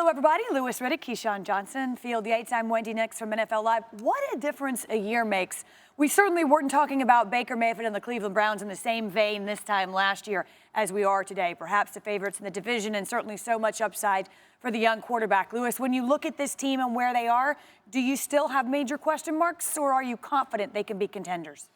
Hello, everybody. Lewis Riddick, Keyshawn Johnson, Field Yates. I'm Wendi next from NFL Live. What a difference a year makes. We certainly weren't talking about Baker Mayfield and the Cleveland Browns in the same vein this time last year as we are today. Perhaps the favorites in the division and certainly so much upside for the young quarterback. Lewis, when you look at this team and where they are, do you still have major question marks or are you confident they can be contenders?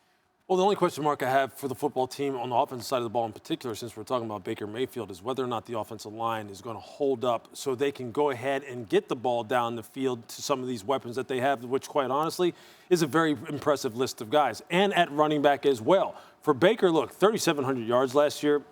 Well, the only question mark I have for the football team on the offensive side of the ball in particular, since we're talking about Baker Mayfield, is whether or not the offensive line is going to hold up so they can go ahead and get the ball down the field to some of these weapons that they have, which quite honestly is a very impressive list of guys. And at running back as well. For Baker, look, 3,700 yards last year.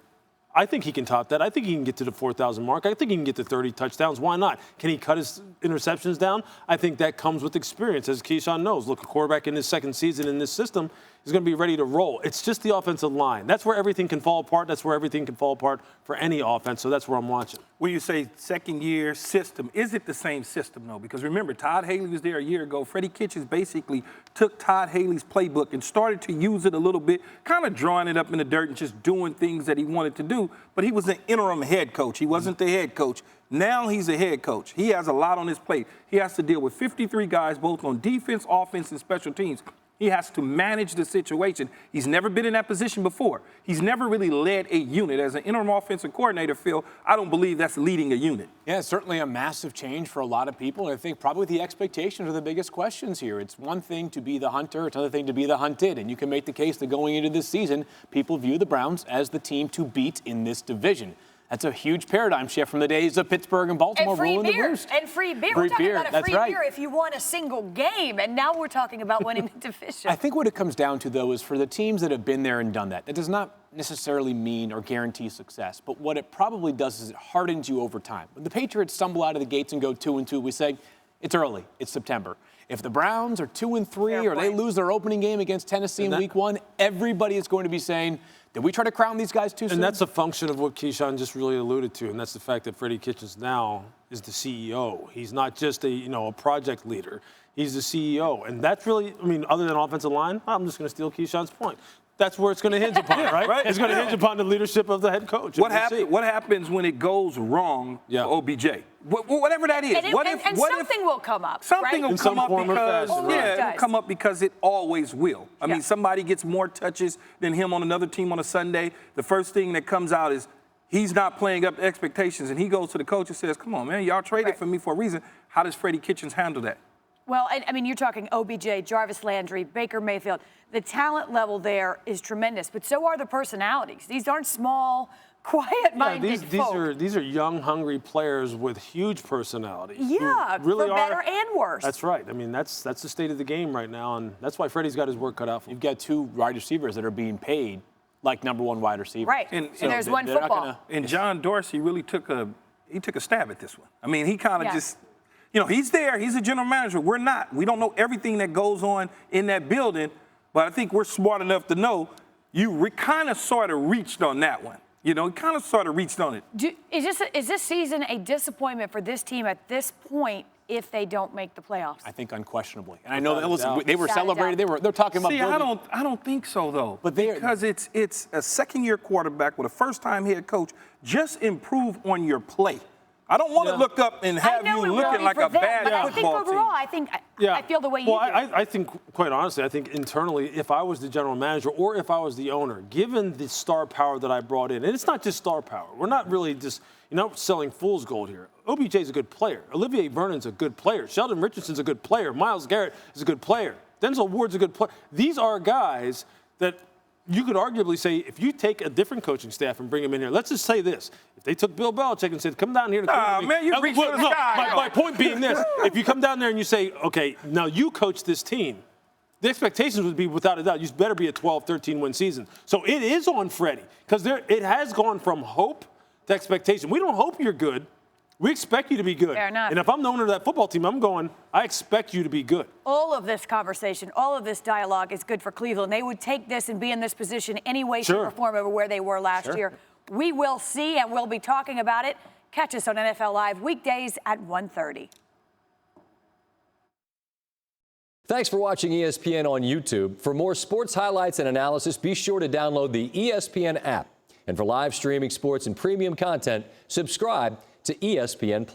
I think he can top that. I think he can get to the 4,000 mark. I think he can get to 30 touchdowns. Why not? Can he cut his interceptions down? I think that comes with experience, as Keyshawn knows. Look, a quarterback in his second season in this system is going to be ready to roll. It's just the offensive line. That's where everything can fall apart. That's where everything can fall apart for any offense. So that's where I'm watching. When you say second-year system, is it the same system, though? Because remember, Todd Haley was there a year ago. Freddie Kitchens basically took Todd Haley's playbook and started to use it a little bit, kind of drawing it up in the dirt and just doing things that he wanted to do. But he was an interim head coach. He wasn't the head coach. Now he's a head coach. He has a lot on his plate. He has to deal with 53 guys, both on defense, offense, and special teams. He has to manage the situation. He's never been in that position before. He's never really led a unit. As an interim offensive coordinator, Phil, I don't believe that's leading a unit. Yeah, it's certainly a massive change for a lot of people. And I think probably the expectations are the biggest questions here. It's one thing to be the hunter. It's another thing to be the hunted. And you can make the case that going into this season, people view the Browns as the team to beat in this division. That's a huge paradigm shift from the days of Pittsburgh and Baltimore ruling the roost. And free beer. Free we're talking beer. about a That's free right. beer if you won a single game. And now we're talking about winning the division. I think what it comes down to, though, is for the teams that have been there and done that, it does not necessarily mean or guarantee success. But what it probably does is it hardens you over time. When the Patriots stumble out of the gates and go 2-2, we say, it's early. It's September. If the Browns are 2-3 or they lose their opening game against Tennessee in week 1, everybody is going to be saying, did we try to crown these guys too soon? And that's a function of what Keyshawn just really alluded to, and that's the fact that Freddie Kitchens now is the CEO. He's not just a project leader. He's the CEO. And that's really, I mean, other than offensive line, I'm just going to steal Keyshawn's point. That's where it's going to hinge upon, right? It's going to hinge upon the leadership of the head coach. What happens when it goes wrong for OBJ? Whatever that is. And something will come up. Something will come up because, it'll come up because it always will. I mean, somebody gets more touches than him on another team on a Sunday. The first thing that comes out is he's not playing up to expectations, and he goes to the coach and says, come on, man, y'all traded for me for a reason. How does Freddie Kitchens handle that? Well, I mean, you're talking OBJ, Jarvis Landry, Baker Mayfield. The talent level there is tremendous, but so are the personalities. These aren't small, quiet-minded folk. These are young, hungry players with huge personalities. Yeah, really for better and worse. That's right. I mean, that's the state of the game right now, and that's why Freddie's got his work cut out for him. You've got two wide receivers that are being paid like #1 wide receiver. Right, and there's one football. And John Dorsey really took a stab at this one. I mean, he kind of just... You know, he's there. He's a general manager. We're not. We don't know everything that goes on in that building, but I think we're smart enough to know you kind of sort of reached on that one. You know, kind of sort of reached on it. Is this season a disappointment for this team at this point if they don't make the playoffs? I think unquestionably. And I know that they were celebrated. They're talking about. See, I don't think so though. But because it's a second-year quarterback with a first-time head coach. Just improve on your play. I don't want to look up and have you looking like a bad football team. I think overall, I feel the way you do. I think, quite honestly, I think internally, if I was the general manager or if I was the owner, given the star power that I brought in, and it's not just star power. We're not really just, selling fool's gold here. OBJ's a good player. Olivier Vernon's a good player. Sheldon Richardson's a good player. Myles Garrett is a good player. Denzel Ward's a good player. These are guys that you could arguably say, if you take a different coaching staff and bring them in here, let's just say this. If they took Bill Belichick and said, come down here to my point being this. If you come down there and you say, okay, now you coach this team, the expectations would be, without a doubt, you better be a 12, 13-win season. So it is on Freddie, because it has gone from hope to expectation. We don't hope you're good. We expect you to be good. Fair enough. And if I'm the owner of that football team, I'm going, I expect you to be good. All of this conversation, all of this dialogue is good for Cleveland. They would take this and be in this position any way, shape, or form over where they were last year. We will see, and we'll be talking about it. Catch us on NFL Live weekdays at 1:30. Thanks for watching ESPN on YouTube. For more sports highlights and analysis, be sure to download the ESPN app. And for live streaming sports and premium content, subscribe to ESPN+.